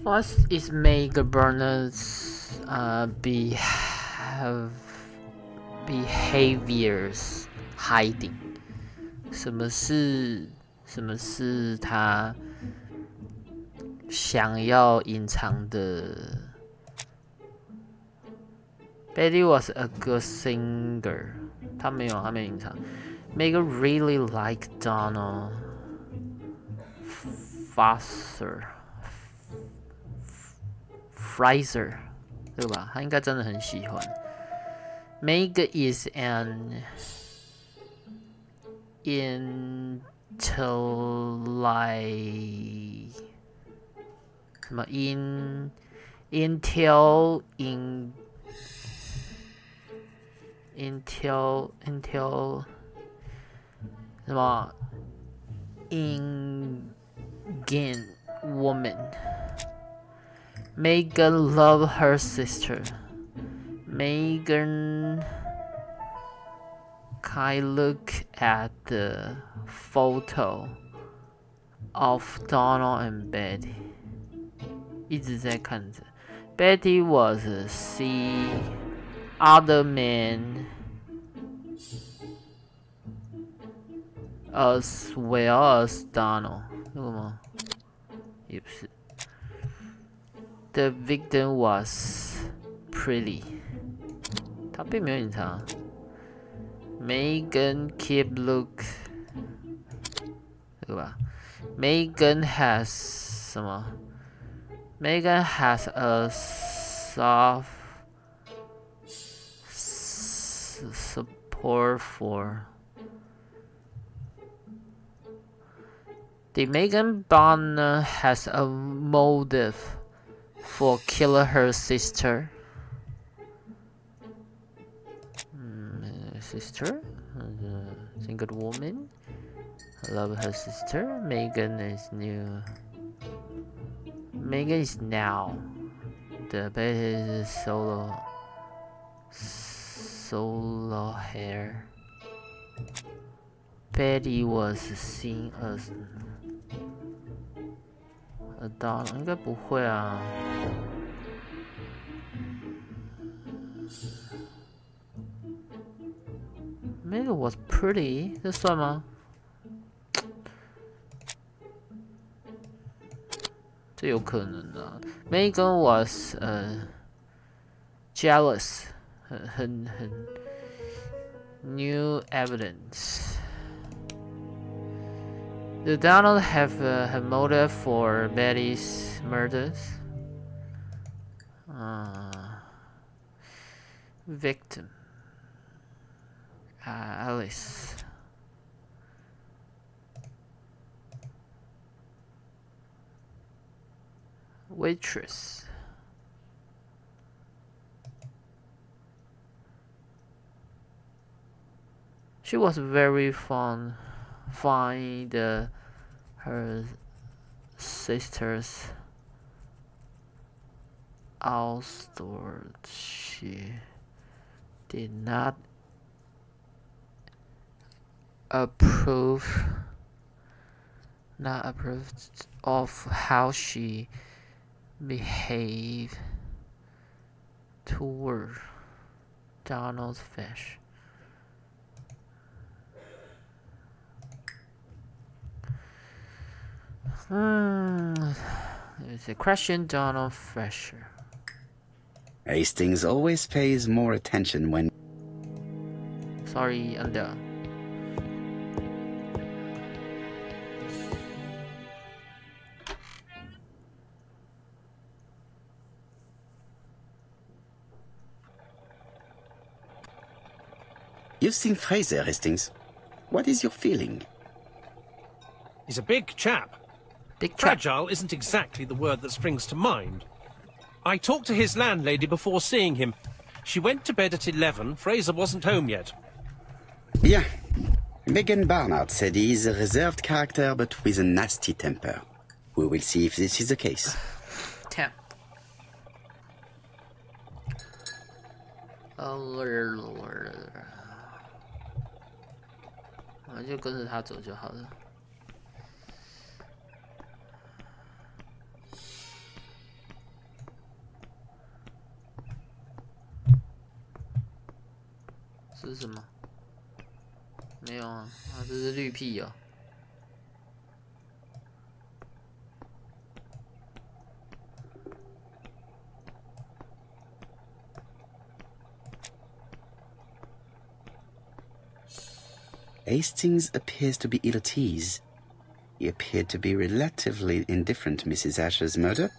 What is Mega Burner's behaviors hiding？ 什么是他想要隐藏的 ？Betty was a good singer， 他没有隐藏。Mega really like Donald Fraser， 对吧？他应该真的很喜欢。Mega is an Intel 什么 Indian woman. Megan loved her sister. Megan can look at the photo of Donald and Betty. 一直在看着。Betty was see other men as well as Donald. 那个吗？也不是。The victim was pretty. 他并没有隐藏。Megan keep look. 这个吧。Megan has 什么 ？Megan has a soft support for. The Megan Bonner has a motive for killing her sister. Sister, single woman. I love her sister. Megan is new. Megan is now. The baby is solo hair. Betty was seen as a doll. 应该不会啊。Megan was pretty， 这算吗？这有可能的、啊。Megan was jealous， 很 new evidence. Did Donald have a motive for Betty's murders? Victim. Alice. Waitress. She was very fond find her sister's outdoors. She did not approve of how she behaved toward Donald's fish. There's a question, Donald Fisher. Hastings always pays more attention when... Sorry, under. You've seen Fraser, Hastings. What is your feeling? He's a big chap. Fragile isn't exactly the word that springs to mind. I talked to his landlady before seeing him. She went to bed at 11. Fraser wasn't home yet. Bien. Megan Barnard said he's a reserved character but with a nasty temper. We will see if this is the case. Temp. Lord. 我就跟着他走就好了。这是什么？没有啊，这是绿屁哦。Hastings appears to be ill at ease. He appeared to be relatively indifferent to Mrs. Asher's murder,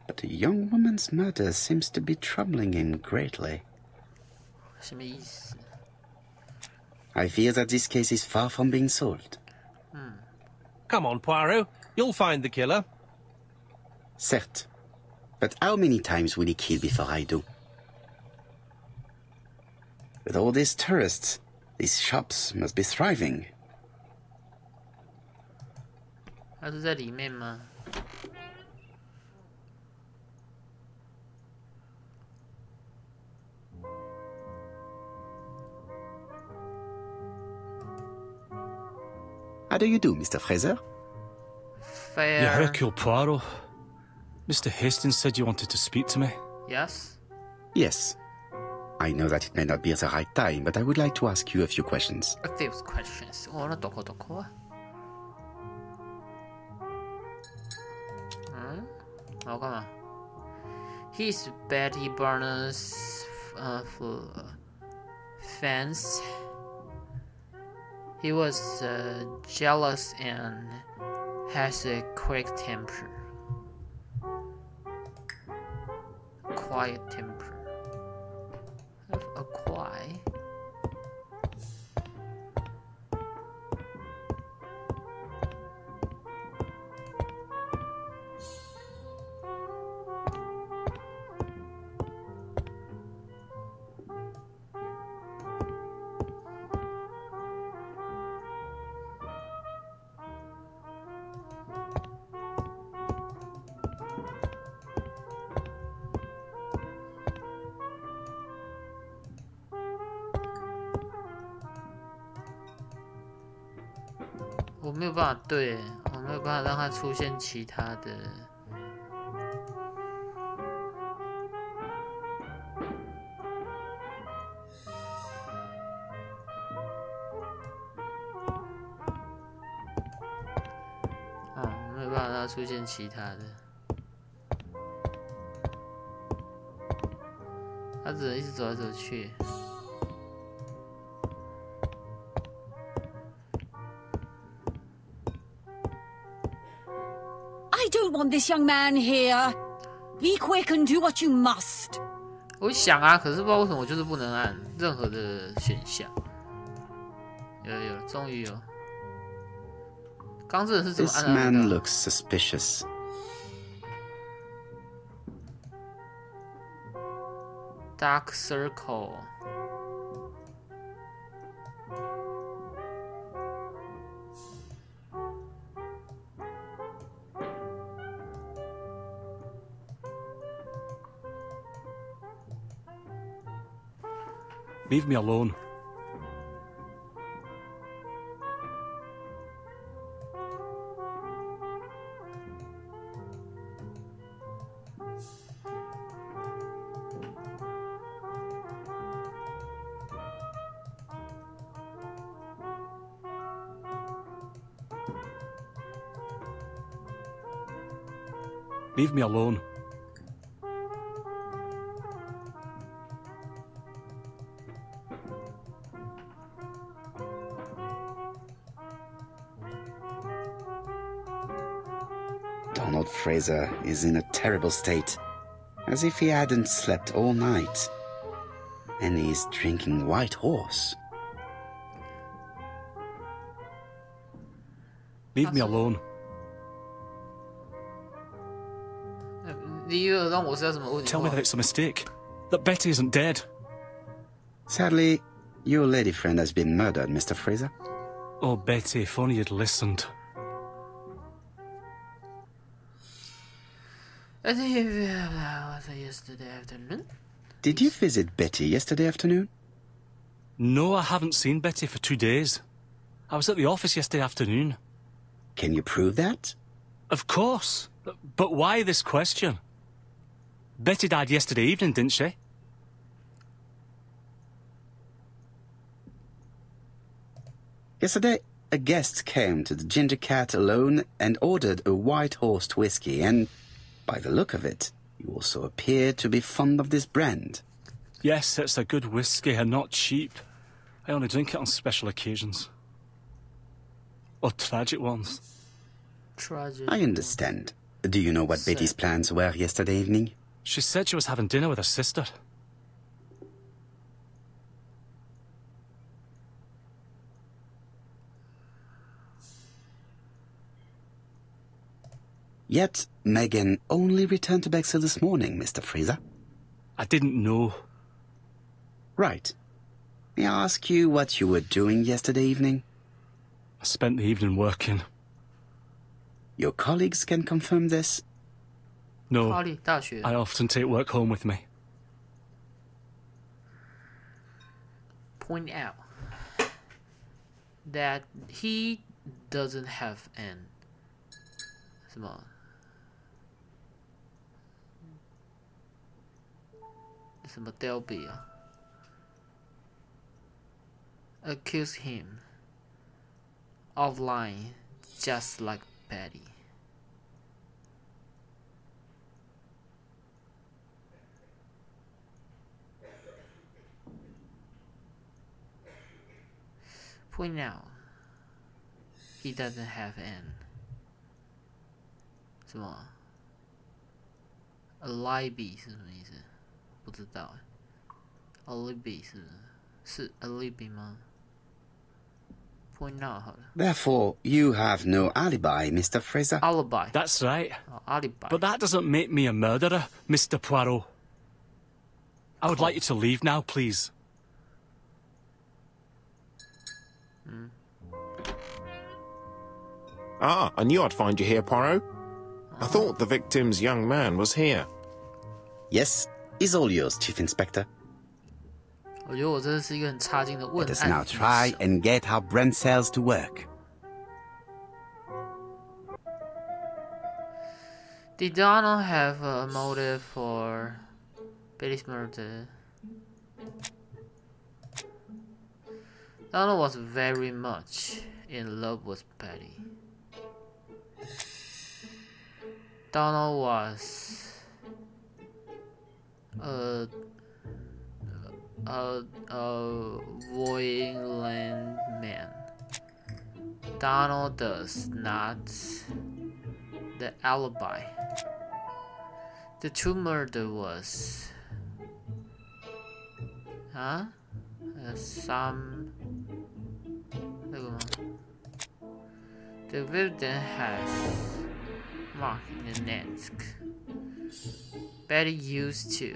but a young woman's murder seems to be troubling him greatly. 什么意思？ I fear that this case is far from being solved. Come on, Poirot. You'll find the killer. Certes. But how many times will he kill before I do? With all these tourists, these shops must be thriving. 他是在里面吗？ How do you do, Mr. Fraser? Fair. Yeah, Hercule Poirot. Mr. Hastings said you wanted to speak to me. Yes. Yes. I know that it may not be at the right time, but I would like to ask you a few questions. A few questions. 哦，那どこ啊？我干嘛 ？He's Betty Barnes fans. He was jealous and has a quick temper. Quiet temper. A quiet.我没有办法，对，我没有办法让它出现其他的。我没有办法让它出现其他的。它只能一直走来走去。 I don't want this young man here. Be quick and do what you must. 我想啊，可是不知道为什么我就是不能按任何的选项。有，终于有。刚这人是怎么 This 按的 man looks suspicious. Dark circle. Leave me alone. Leave me alone. Donald Fraser is in a terrible state, as if he hadn't slept all night. And he's drinking White Horse. Leave me alone. 第一个让我是要什么问题？ Tell me that it's a mistake. That Betty isn't dead. Sadly, your lady friend has been murdered, Mr. Fraser. Oh, Betty, if only you'd listened. I think it was yesterday afternoon. Did you visit Betty yesterday afternoon? No, I haven't seen Betty for 2 days. I was at the office yesterday afternoon. Can you prove that? Of course. But why this question? Betty died yesterday evening, didn't she? Yesterday, a guest came to the Ginger Cat alone and ordered a White Horse whiskey, and by the look of it, you also appear to be fond of this brand. Yes, it's a good whiskey and not cheap. I only drink it on special occasions. Or tragic ones. Tragic. I understand. Do you know what Betty's plans were yesterday evening? She said she was having dinner with her sister. Yet, Megan only returned to Bexhill this morning, Mr. Fraser. I didn't know. Right. May I ask you what you were doing yesterday evening? I spent the evening working. Your colleagues can confirm this? No, 巴黎大学 I often take work home with me. point out that he doesn't have an 什么什么 Delby 啊 accuse him of lying just like Betty. Point out he doesn't have an 什么 alibi 是什么意思？不知道。alibi 是 alibi 吗？ Point out 好了。 Therefore, you have no alibi, Mr. Fraser. alibi That's right. alibi. But that doesn't make me a murderer, Mr. Poirot. I would like you to leave now, please. Ah, I knew I'd find you here, Poirot. I thought the victim's young man was here. Yes, is all yours, Chief Inspector. 我觉得我真的是一个很差劲的问 Let us 案 now 医生 try and get our brain cells to work. Did Donald have a motive for Betty's murder? Donald was very much in love with Betty. Donald was a violent man. Donald does not the alibi. The true murder was some 那个吗 The victim has mark in the neck. Betty used to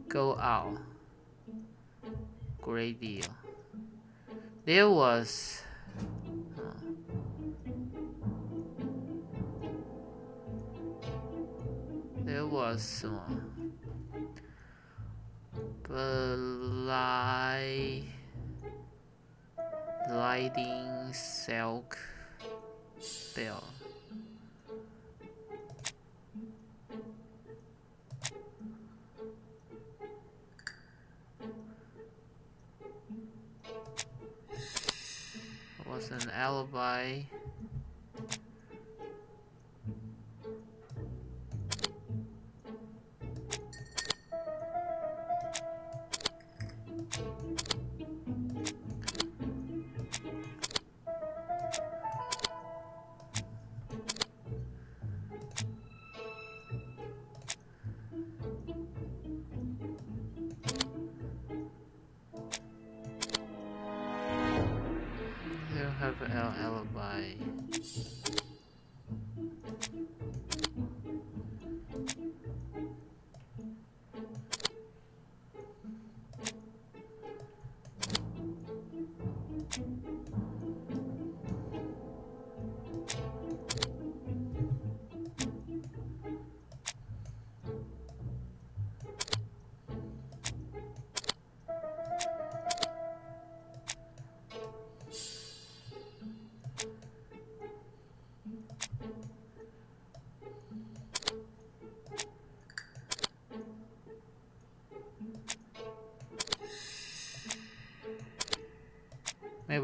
go out great deal. There was some lighting silk bell. Was an alibi. Have an alibi.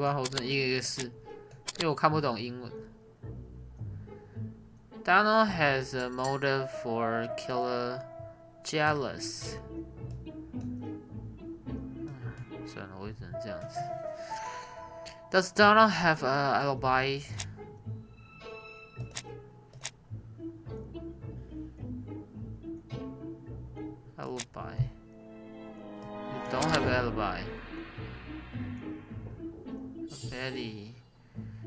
不然我真的一个一个试，因为我看不懂英文。Donald has a motive for killer jealous. 算了，我也只能这样子。Does Donald have an alibi? Alibi. You don't have an alibi. Betty.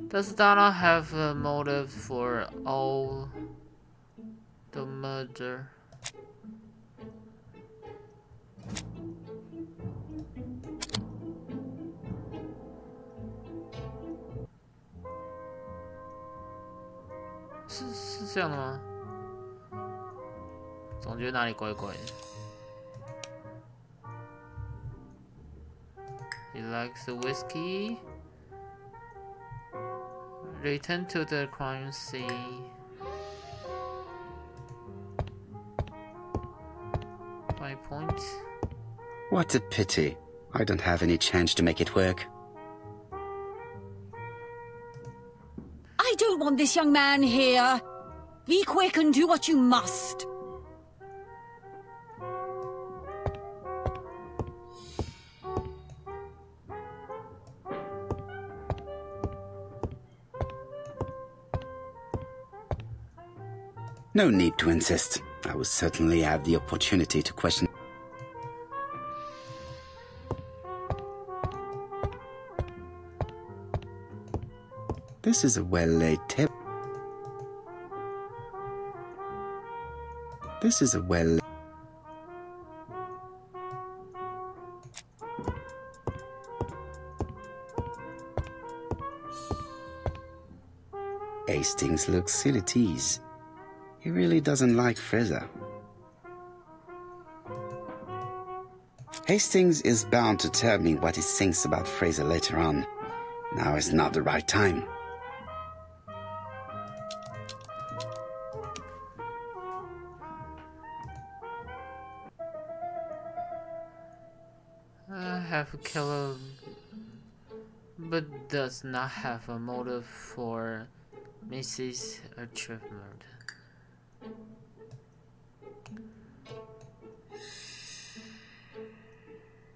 Does Donald have a motive for all the murder?是这样的吗？总觉得哪里怪怪的。He likes the whiskey. Return to the crime scene. My point. What a pity. I don't have any change to make it work. I don't want this young man here. Be quick and do what you must. No need to insist. I will certainly have the opportunity to question. This is a well-laid tip. This is a well... Hastings looks ill at ease. He really doesn't like Fraser. Hastings is bound to tell me what he thinks about Fraser later on. Now is not the right time. I have a killer, but does not have a motive for Mrs. Archer's murder.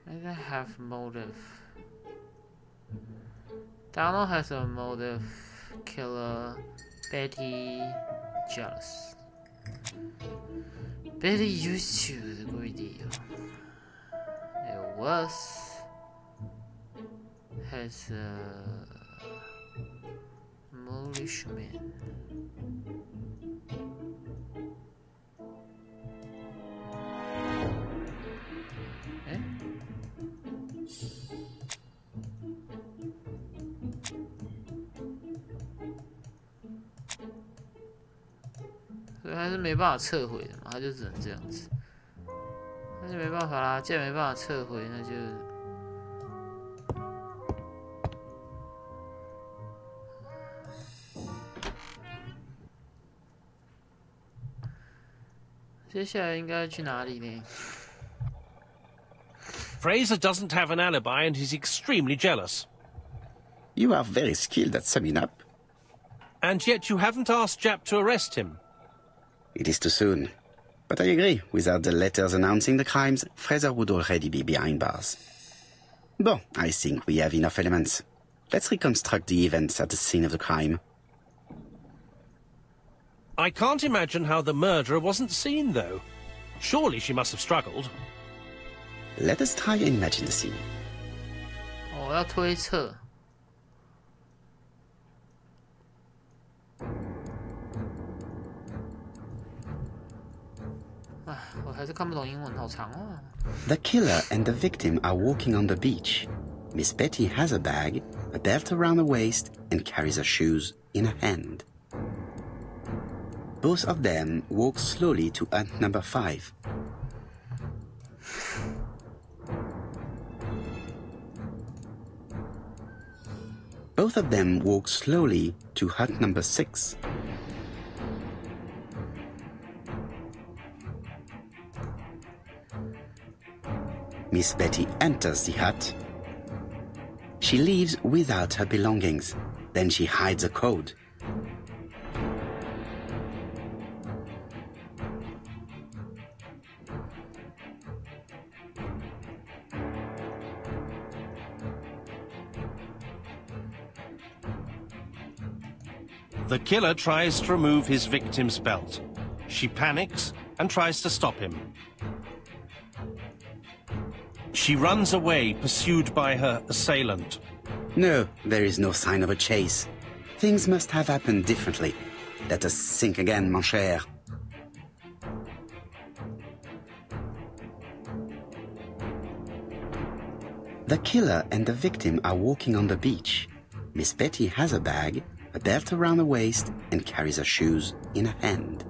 I don't have motive. Donald has a motive. Killer Betty jealous. Betty used to the great deal. It was has a militiaman.所以还是没办法撤回的嘛，他就只能这样子，那就没办法啦。既然没办法撤回，那就接下来应该去哪里呢？ Fraser doesn't have an alibi and he's extremely jealous. You are very skilled at summing up. And yet you haven't asked Jap to arrest him. It is too soon. But I agree, without the letters announcing the crimes, Fraser would already be behind bars. Bon, I think we have enough elements. Let's reconstruct the events at the scene of the crime. I can't imagine how the murderer wasn't seen, though. Surely she must have struggled. Let us try and imagine the scene. 我要推测。我还是看不懂英文，好长哦。The killer and the victim are walking on the beach. Miss Betty has a bag, a belt around her waist, and carries her shoes in her hand. Both of them walk slowly to hut number 5. Both of them walk slowly to hut number 6. Miss Betty enters the hut. She She leaves without her belongings. Then she hides a code. The killer tries to remove his victim's belt. She panics and tries to stop him. She runs away, pursued by her assailant. No, there is no sign of a chase. Things must have happened differently. Let us think again, mon cher. The killer and the victim are walking on the beach. Miss Betty has a bag, a belt around her waist, and carries her shoes in her hand.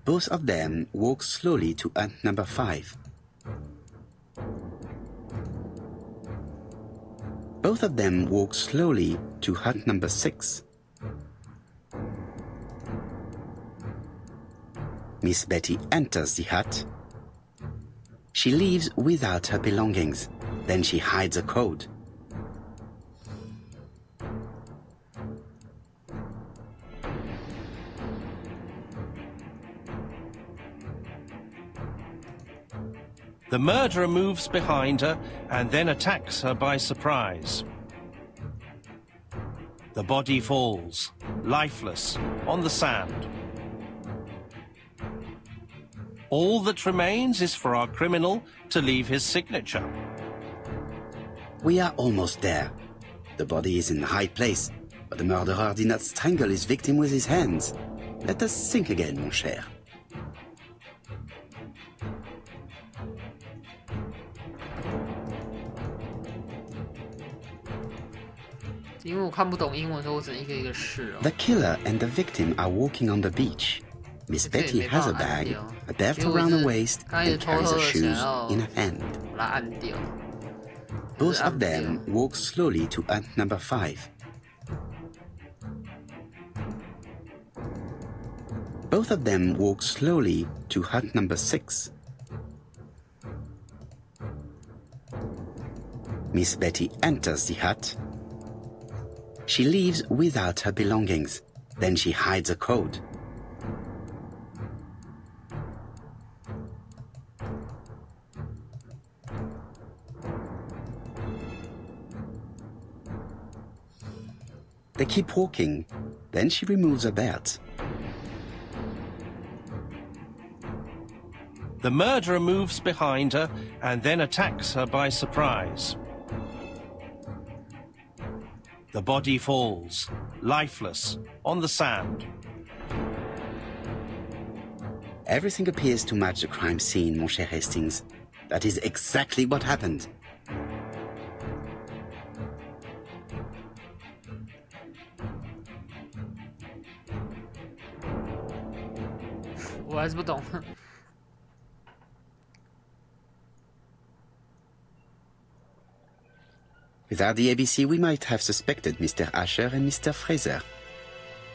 Both of them walk slowly to hut number 5. Both of them walk slowly to hut number 6. Miss Betty enters the hut. She leaves without her belongings. Then she hides a code. The murderer moves behind her and then attacks her by surprise. The body falls, lifeless, on the sand. All that remains is for our criminal to leave his signature. We are almost there. The body is in the high place, but the murderer did not strangle his victim with his hands. Let us think again, mon cher. 因为我看不懂英文，所以我只能一个一个试哦。The killer and the victim are walking on the beach. Miss Betty has a bag, a belt around her waist, and carries her shoes in her hand. 把它按掉。 Both of them walk slowly to hut number 5. Both of them walk slowly to hut number 6. Miss Betty enters the hut. She leaves without her belongings. Then she hides a code. They keep walking. Then she removes her belt. The murderer moves behind her and then attacks her by surprise. The body falls, lifeless, on the sand. Everything appears to match the crime scene, mon cher Hastings. That is exactly what happened. Without the ABC, we might have suspected Mr. Asher and Mr. Fraser.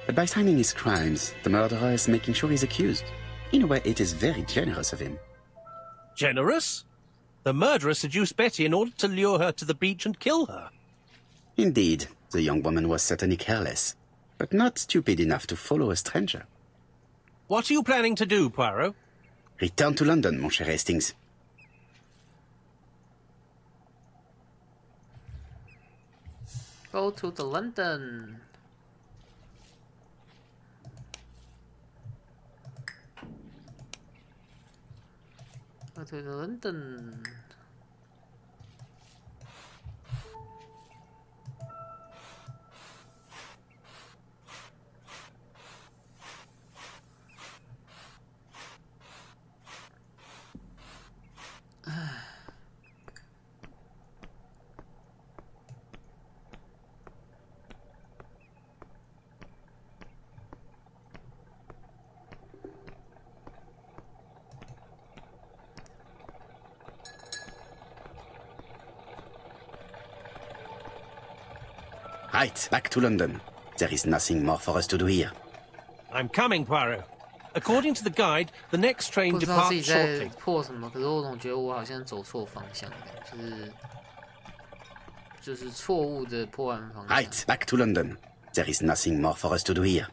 But by signing his crimes, the murderer is making sure he's accused. In a way, it is very generous of him. Generous? The murderer seduced Betty in order to lure her to the beach and kill her. Indeed, the young woman was certainly careless, but not stupid enough to follow a stranger. What are you planning to do, Poirot? Return to London, mon cher Hastings. Go to the London. Go to the London. Right, back to London. There is nothing more for us to do here. I'm coming, Poirot. According to the guide, the next train 不知道自己 departs 在 shortly. 破什么，可是我总觉得我好像走错方向，就是就是错误的破案方向。Right, back to London. There is nothing more for us to do here.